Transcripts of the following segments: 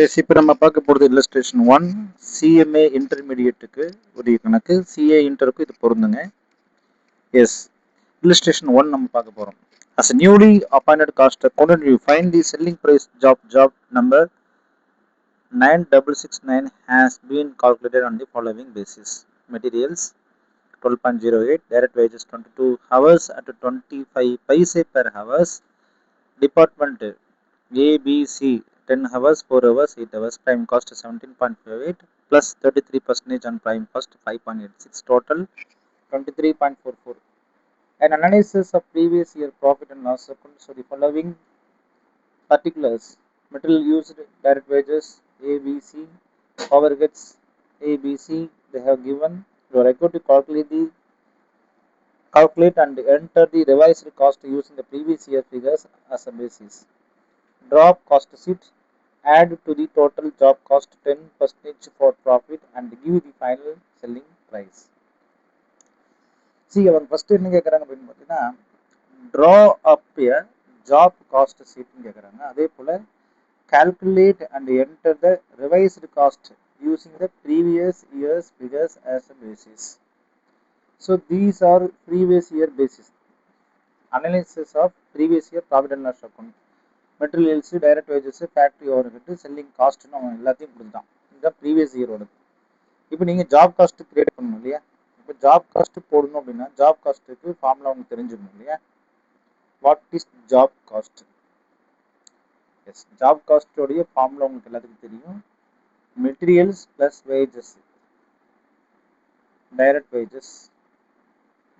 S இப்போ நம்ம பார்க்க போகிறது இல்லஸ்ட்ரேஷன் 1 சிஎம்ஏ இன்டர்மீடியட்டுக்கு உரிய கணக்கு சிஏ இன்டருக்கு இது பொருந்துங்க. எஸ் illustration 1 நம்ம பார்க்க போகிறோம். As a newly appointed cost accountant, you find the selling price job number 9669 has been calculated on the following basis. Materials 12.08, direct wages 22 hours at 25 paise per hours. Department A, B, C 10 hours, 4 hours, 8 hours. Prime cost 17.58 plus 33% on prime cost 5.86, total 23.44. An analysis of previous year profit and loss account. So the following particulars: material used, direct wages A, B, C, overheads A, B, C. They have given. You are required to calculate and enter the revised cost using the previous year figures as a basis. Drop cost sheet. Add to the total job cost 10% for profit and give the final selling price. See, அவங்க first என்ன கேட்குறாங்க அப்படின்னு பார்த்தீங்கன்னா, draw up a job cost ஷீட்னு கேட்குறாங்க. அதே போல் calculate and enter the revised cost using the previous year's figures as a basis. So these are previous year basis. Analysis of previous year profit and loss account. Materials, direct wages, factory overhead, selling காஸ்ட்னு அவன் எல்லாத்தையும் கொடுத்துட்டான். இதுதான் previous இயரோட. இப்போ நீங்கள் job cost create பண்ணணும் இல்லையா? இப்போ ஜாப் காஸ்ட் போடணும் அப்படின்னா ஜாப் காஸ்ட்டுக்கு ஃபார்முலா உங்களுக்கு தெரிஞ்சிடணும் இல்லையா? What is job cost? Yes, job காஸ்டோடைய ஃபார்முலா உங்களுக்கு எல்லாத்துக்கும் தெரியும். Materials plus wages, direct wages,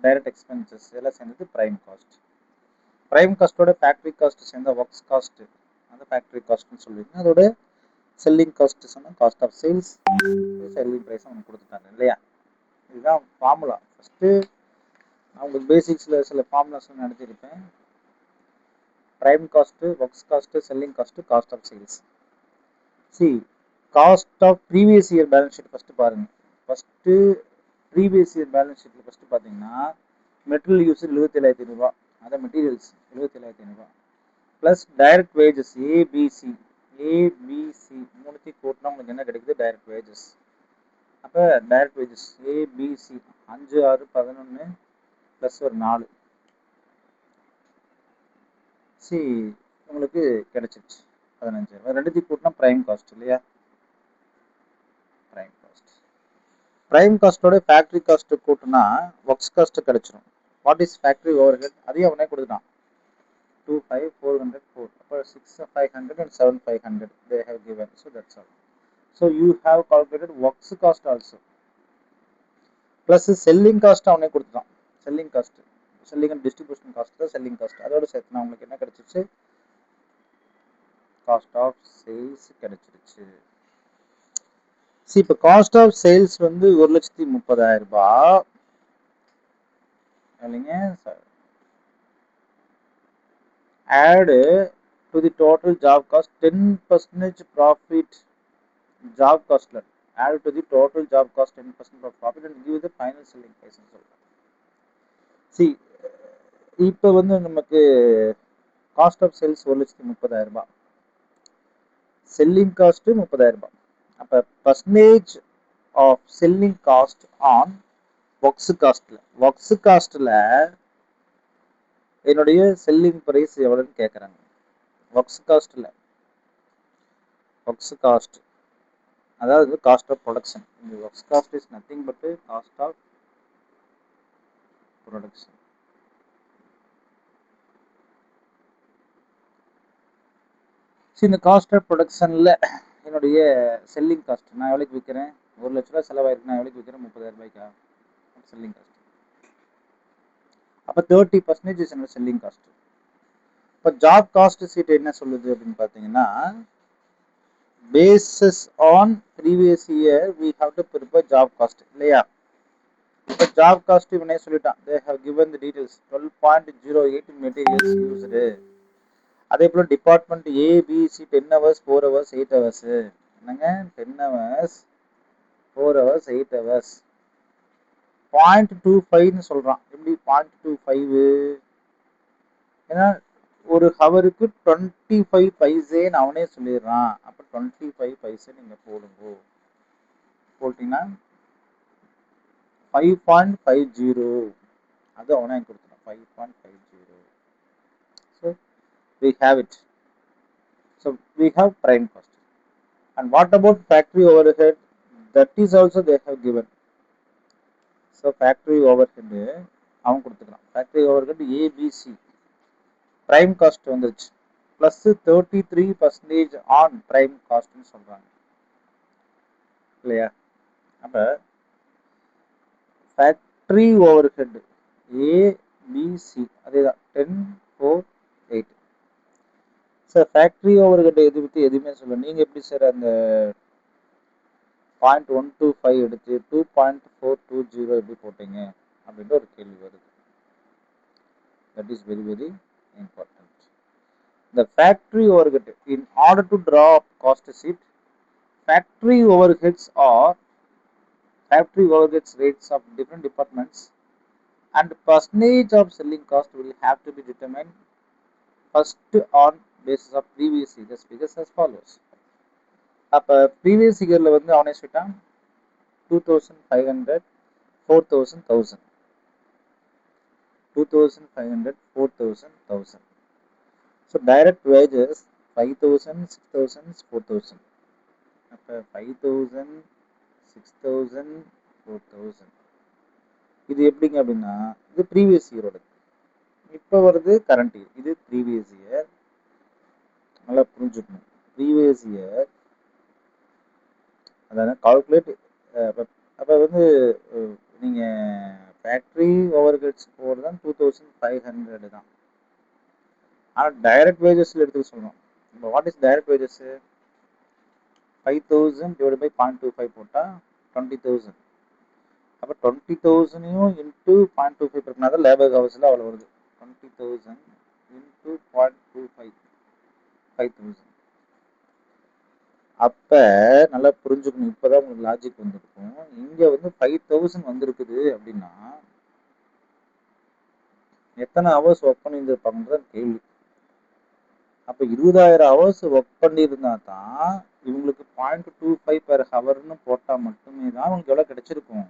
direct expenses எல்லாம் சேர்ந்தது ப்ரைம் காஸ்ட். ப்ரைம் காஸ்ட்டோட ஃபேக்ட்ரி காஸ்ட் சேர்ந்த ஒர்க்ஸ் காஸ்ட், அந்த ஃபேக்ட்ரி காஸ்ட்னு சொல்லியிருக்கேன். அதோட செல்லிங் காஸ்ட் சொன்னால் cost of sales, selling price அவங்க கொடுத்துட்டாங்க இல்லையா? இதுதான் ஃபார்முலா. ஃபஸ்ட்டு நான் உங்களுக்கு பேசிக்ஸில் சில ஃபார்முலாஸ் நடத்தியிருப்பேன். Prime cost, works cost, selling cost, cost of sales. C cost of previous year balance sheet first பாருங்கள். ஃபஸ்ட்டு ப்ரீவியஸ் இயர் பேலன்ஸ் ஷீட்டில் ஃபஸ்ட்டு பார்த்தீங்கன்னா மெட்டீரியல் யூஸ் 77,500, அதான் materials 77,500 plus direct wages ABC மூணுத்தையும் கூட்டினா உங்களுக்கு என்ன கிடைக்குது? Direct wages. அப்போ டைரக்ட் வேஜஸ் ஏபிசி 5, 6, 11 ப்ளஸ் ஒரு 4 சி உங்களுக்கு கிடைச்சிருச்சு 15,000. ரெண்டுத்தையும் கூட்டினா ப்ரைம் காஸ்ட் இல்லையா? Prime cost. ப்ரைம் காஸ்ட்டோட ஃபேக்ட்ரி காஸ்ட்டு கூட்டினா ஒர்க்ஸ் காஸ்ட்டு கிடைச்சிரும். What is factory over head? அதையும் அவனே கொடுத்துட்டான். 25, 400, 4. அப்போ 6, 500 and 7, 500 they have given. So that's all. So you have calculated works cost also. Plus selling cost அவனே கொடுத்துட்டான். Selling cost, selling and distribution cost தான் selling cost. அதோட சேர்த்துனா உங்களுக்கு என்ன கிடைச்சிருச்சு? காஸ்ட் ஆஃப் சேல்ஸ் கிடைச்சிருச்சு. சி இப்போ காஸ்ட் ஆஃப் சேல்ஸ் வந்து 1,30,000 ரூபாய் இல்லைங்க sir. Add to the total job cost 10% profit job cost. Add to the total job cost 10% of profit and give the final selling price. See, இப்போ வந்து நமக்கு cost of sales 1,30,000 ரூபாய், selling cost 30,000 ரூபாய். அப்போ percentage of selling cost on works காஸ்ட்டில் என்னுடைய selling price எவ்வளோன்னு கேட்குறாங்க. ஒர்க்ஸ் காஸ்ட் அதாவது காஸ்ட் ஆஃப் ப்ரொடக்ஷன். இந்த works cost is nothing but cost of production. இந்த காஸ்ட் ஆஃப் ப்ரொடக்ஷனில் என்னுடைய செல்லிங் காஸ்ட் நான் எவ்வளோக்கு விற்கிறேன்? 1,00,000 ரூபா செலவாயிருக்கு, நான் எவ்வளோக்கு விற்கிறேன்? 30,000 ரூபாய்க்கா செல்லிங் காஸ்ட். அப்போ 30% இஸ் என்னோட செல்லிங் காஸ்ட். இப்போ ஜாப் காஸ்ட் ஷீட் என்ன சொல்லுது அப்படின்னு பார்த்தீங்கன்னா, bases on previous year we have to prepare job cost இல்லையா? இப்போ ஜாப் காஸ்ட் இவனே சொல்லிட்டான். They have given the details 12.08 materials used. அதே போல் department ABC 10 hours, 4 hours, 8 hours. என்னங்க 10 hours, 4 hours, 8 hours. 0.25ன்னு சொல்கிறான். எப்படி 0.25? ஏன்னா ஒரு ஹவருக்கு 25 பைசேன்னு அவனே சொல்லிடுறான். அப்போ 25 பைசே நீங்கள் போடுங்க. போட்டிங்கன்னா 5.50 அது அவனே கொடுத்துறான். 5.50. So we have it. So we have prime cost. And what about factory overhead? That is also they have given. So factory overhead அவன் கொடுத்துக்கிறான். Factory overhead ABC prime cost வந்துருச்சு plus 33% on prime cost ன்னு சொல்றாங்க இல்லையா? அப்ப factory overhead ABC அதேதான் 10, 4, 8. Sir factory overhead எது பற்றி எதுவுமே சொல்ல. நீங்கள் எப்படி சார் அந்த 0.125 எடுத்து 2.420 எப்படி போட்டீங்க அப்படின்ற ஒரு கேள்வி வருது. That is very very important. The factory overhead in order to draw up cost sheet, factory overheads rates of different departments and percentage of selling cost will have to be determined first on basis of previous year's figures as follows. அப்போ previous இயரில் வந்து அவனே சொல்லிட்டான் 2500, 4000, 1000. 2500, 4000, 1000. So direct wages 5000, 6000, 4000. அப்போ 5000, 6000, 4000. இது எப்படிங்க அப்படின்னா இது ப்ரீவியஸ் இயரோட. இப்போ வருது கரண்ட் இயர். இது ப்ரீவியஸ் இயர். நல்லா புரிஞ்சுக்கணும். ப்ரீவியஸ் இயர் அதாவது கால்குலேட். அப்போ வந்து நீங்கள் ஃபேக்ட்ரி ஓவர்ஹெட்ஸ் போர்டு தான் 2500 தான். ஆனால் டைரக்ட் வேஜஸில் எடுத்துக்க சொல்லணும். இப்போ what is direct wages? 5000 divide by 0.25 போட்டால் 20,000. அப்போ 20,000 இன்ட்டு 0.25 இருக்குன்னா தான் லேபர் ஹவர்ஸில் அவ்வளோ வருது. 20,000 இன்ட்டு 0.25 5,000. அப்போ நல்லா புரிஞ்சுக்கணும். இப்போதான் உங்களுக்கு லாஜிக் வந்துருக்கும். இங்கே வந்து 5,000 வந்திருக்குது அப்படின்னா எத்தனை ஹவர்ஸ் ஒர்க் பண்ணியிருந்திருப்பாங்கன்றது கேள்வி. அப்போ 20,000 ஹவர்ஸ் ஒர்க் பண்ணியிருந்தா தான் இவங்களுக்கு 0.25 பெர் ஹவர்னு போட்டால் மட்டுமே தான் உங்களுக்கு எவ்வளோ கிடைச்சிருக்கும்?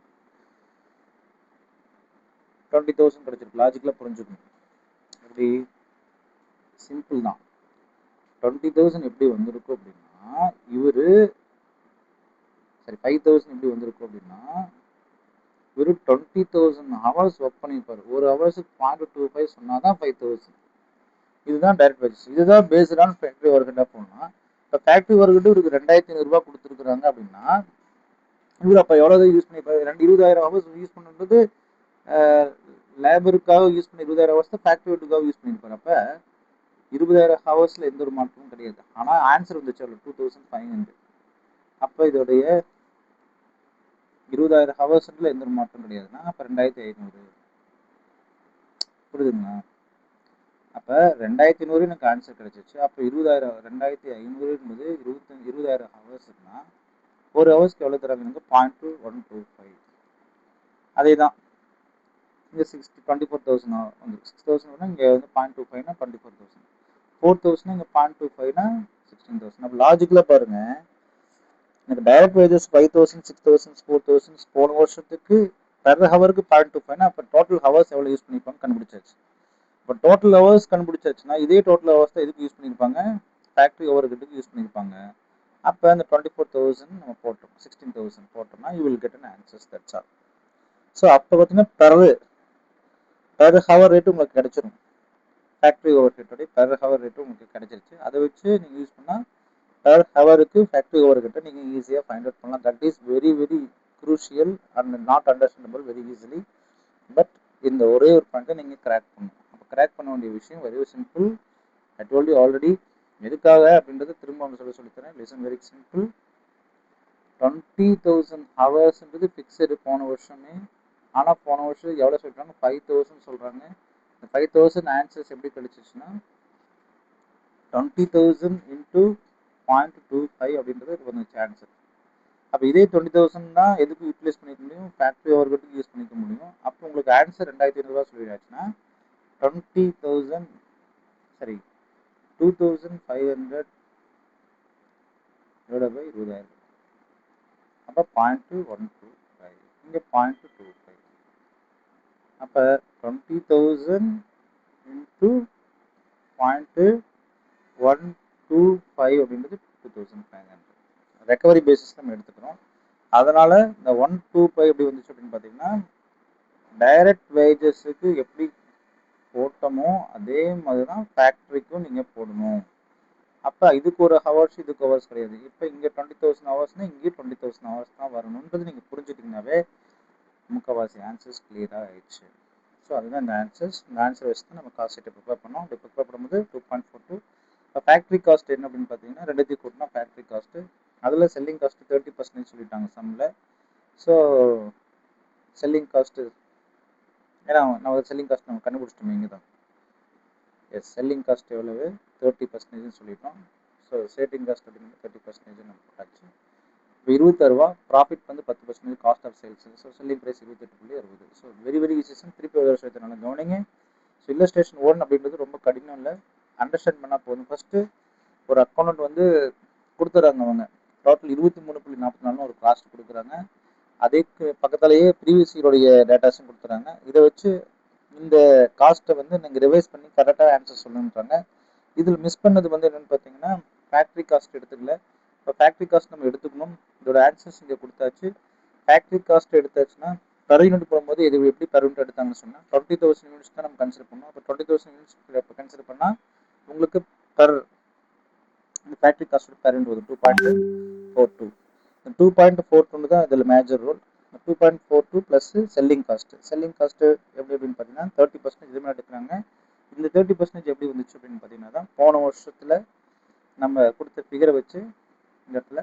20,000 கிடைச்சிருக்கு. லாஜிக்கலாக புரிஞ்சுக்கணும். எப்படி சிம்பிள் தான். 20,000 எப்படி வந்திருக்கும் அப்படின்னா இவரு சரி 5,000 எப்படி வந்திருக்கும் அப்படின்னா இவரு 20,000 ஹவர்ஸ் ஒர்க் பண்ணியிருப்பாரு. ஒரு ஹவர்ஸுக்கு 0.25 சொன்னால் தான் 5,000. இதுதான் டைரக்ட் வேஜஸ். இதுதான் பேஸ்டான ஃபேக்ட்ரி ஒர்க்கெட்டாக போனால் இப்போ ஃபேக்ட்ரி ஒர்க்கிட்டு இவருக்கு 2,500 கொடுத்துருக்குறாங்க அப்படின்னா இவர் அப்போ எவ்வளோ யூஸ் பண்ணியிருப்பாரு? 20,000 ஹவர்ஸ் யூஸ் பண்ணுறது லேபருக்காக யூஸ் பண்ணி 20,000 ஹவர்ஸ் தான் ஃபேக்ட்ரி ஒர்க்குக்காக யூஸ் பண்ணியிருப்பாரு. அப்போ 20,000 ஹவர்ஸில் எந்த ஒரு மாற்றமும் கிடையாது. ஆனால் ஆன்சர் வந்துச்சு அவ்வளோ 2,500. அப்போ இதோடைய 20,000 ஹவர்ஸ்ல எந்த ஒரு மாற்றம் கிடையாதுன்னா அப்போ 2,500 புரியுதுங்களா? அப்போ 2,500 எனக்கு ஆன்சர் கிடைச்சிச்சு. அப்போ 20,000 2,500 என்பது 20,000 ஹவர்ஸ்னா ஒரு ஹவர்ஸ்க்கு எவ்வளோ தராங்க? 0.125. அதே தான் இங்கே 24,000 வந்து 6,000 இங்கே வந்து 0.25னா 24,000. 4,000 இங்கே 0.25னா 16,000. அப்போ லாஜிக்கலாக பாருங்க. எனக்கு டைரக்ட் வேஜஸ் 5,000, 6,000, 4,000 போன வருஷத்துக்கு பெர் ஹவருக்கு 0.25னா அப்போ டோட்டல் ஹவர்ஸ் எவ்வளோ யூஸ் பண்ணியிருப்பாங்க கண்டுபிடிச்சாச்சு. இப்போ டோட்டல் ஹவர்ஸ் கண்டுபிடிச்சாச்சுன்னா இதே டோட்டல் ஹவர்ஸ் தான் எதுக்கு யூஸ் பண்ணியிருப்பாங்க? ஃபேக்ட்ரி ஓவர்ஹெட்டுக்கு யூஸ் பண்ணியிருப்பாங்க. அப்போ அந்த 24,000 நம்ம போட்டோம், 16,000 போட்டோம்னா you will get an answers. That's all. So அப்போ பார்த்தீங்கன்னா பெர் ஹவர் ரேட்டு உங்களுக்கு கிடைச்சிரும். ஃபேக்ட்ரி ஓவர்ஹெட்டோடைய பெர் ஹவர் ரேட்டு உங்களுக்கு கிடைச்சிருச்சு. அதை வச்சு நீங்கள் யூஸ் பண்ணால் பெர் ஹவருக்கு ஃபேக்ட்ரி ஓவர்ஹெட்டை நீங்கள் ஈஸியாக ஃபைண்ட் அவுட் பண்ணலாம். That is very very crucial and not understandable very easily. But இந்த ஒரே ஒரு பாயிண்ட்டை நீங்கள் கிராக் பண்ணணும். அப்போ கிராக் பண்ண வேண்டிய விஷயம் very simple. I told you already. எதுக்காக அப்படின்றது திரும்ப அவங்க சொல்லித்தரேன். Listen very simple. 20,000 ஹவர்ஸ்ன்றது ஃபிக்ஸடு போன வருஷமே. ஆனால் போன வருஷம் எவ்வளோ சொல்கிறாங்க? 5,000 சொல்கிறாங்க. இந்த 5,000 ஆன்சர்ஸ் எப்படி கிடைச்சிச்சுன்னா 20,000 இன்ட்டு 0.25 அப்படின்றது வந்துச்சு ஆன்சர். அப்போ இதே 20,000 தான் எதுக்கு யூட்டிலைஸ் பண்ணிக்க முடியும்? ஃபேக்ட்ரி ஓவர்ஹெட்டுக்கு யூஸ் பண்ணிக்க முடியும். அப்போ உங்களுக்கு ஆன்சர் 2,500 சொல்லியாச்சுன்னா 20,000 சரி 2500 டிவைட் பை 20,000. அப்போ 0.125, இங்கே 0.25. அப்போ 20,000 இன்ட்டு 0.125 அப்படின்றது 2,500. ரெக்கவரி பேசிஸ் நம்ம எடுத்துக்கிறோம். அதனால இந்த 125 எப்படி வந்துச்சு அப்படின்னு பார்த்தீங்கன்னா, டைரக்ட் வேஜஸுக்கு எப்படி போட்டோமோ அதே மாதிரி தான் ஃபேக்ட்ரிக்கும் நீங்கள் போடணும். அப்போ இதுக்கு ஒரு ஹவர்ஸ், இதுக்கு ஹவர்ஸ் கிடையாது. இப்போ இங்கே 20,000 ஹவர்ஸ்னால் இங்கேயும் 20,000 ஹவர்ஸ் தான் வரணுன்றது நீங்கள் புரிஞ்சுட்டிங்கனாவே முக்கால்வாசி ஆன்சர்ஸ் கிளியராக ஆயிடுச்சு. ஸோ அதுதான் இந்த ஆன்சர்ஸ். இந்த ஆன்சர் வச்சு தான் நம்ம காஸ்ட் ஷீட்டை ப்ரிப்பேர் பண்ணோம். அப்படி ப்ரிப்பேர் பண்ணும்போது 2.42. இப்போ ஃபேக்ட்ரி காஸ்ட் என்ன அப்படின்னு பார்த்தீங்கன்னா, ரெண்டுத்தையும் கூட்டினா ஃபேக்ட்ரி காஸ்ட்டு, அதில் செல்லிங் காஸ்ட்டு 30% சொல்லிட்டாங்க சம்மில். ஸோ செல்லிங் காஸ்ட்டு, ஏன்னா நம்ம செல்லிங் காஸ்ட் நம்ம கண்டுபிடிச்சிட்டோம் இங்கே தான். எஸ், செல்லிங் காஸ்ட் எவ்வளவு 30% சொல்லிட்டோம். ஸோ சேட்டிங் காஸ்ட் அப்படிங்கிறது 30% நம்ம போட்டாச்சு. இப்போ 26 ரூபா, ப்ராஃபிட் வந்து 10% cost of sales. So selling price 28.60. So very very easy. திருப்பி ஒரு விஷயத்தினால கவனிங்க. ஸோ இல்லஸ்ட்ரேஷன் 1 அப்படின்றது ரொம்ப கடினம் இல்லை, அண்டர்ஸ்டாண்ட் பண்ணால் போதும். ஃபஸ்ட்டு ஒரு அக்கௌண்ட் வந்து கொடுத்துட்றாங்க அவங்க, டோட்டல் 23.44 ஒரு காஸ்ட் கொடுக்குறாங்க. அதுக்கு பக்கத்துலேயே ப்ரீவியஸ் இயருடைய டேட்டாஸும் கொடுத்துறாங்க. இதை வச்சு இந்த காஸ்ட்டை வந்து நீங்கள் ரிவைஸ் பண்ணி கரெக்டாக ஆன்சர் சொல்லணுன்றாங்க. இதில் மிஸ் பண்ணது வந்து என்னென்னு பார்த்தீங்கன்னா, ஃபேக்ட்ரி காஸ்ட் எடுத்துக்கல. இப்போ ஃபேக்ட்ரி காஸ்ட் நம்ம எடுத்துக்கணும். இதோட ஆன்சர்ஸ் இங்கே கொடுத்தாச்சு. ஃபேக்ட்ரி காஸ்ட் எடுத்தாச்சுன்னா பெர் யூனிட் போகும்போது இது எப்படி பெர் யூனிட் எடுத்தாங்கன்னு சொன்னால் 20,000 யூனிட்ஸ் தான் நம்ம கன்சிடர் பண்ணோம். அப்போ 20,000 யூனிட்ஸ் கன்சிடர் பண்ணால் உங்களுக்கு per factory cost per unit வரும் 2.42. 2.42 தான் இதில் major role. 2.42 plus selling cost. Selling cost எப்படி அப்படின்னு பார்த்தீங்கன்னா 30% இதுமாதிரி எடுக்கிறாங்க. இந்த 30% எப்படி வந்துச்சு அப்படின்னு பார்த்தீங்கன்னா தான் போன வருஷத்தில் நம்ம கொடுத்த ஃபிகரை வச்சு இந்த இடத்துல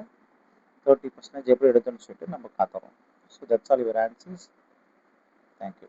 30% எப்படி எடுத்தோம்னு சொல்லிட்டு நம்ம காத்துறோம். So that's all your answers. Thank you.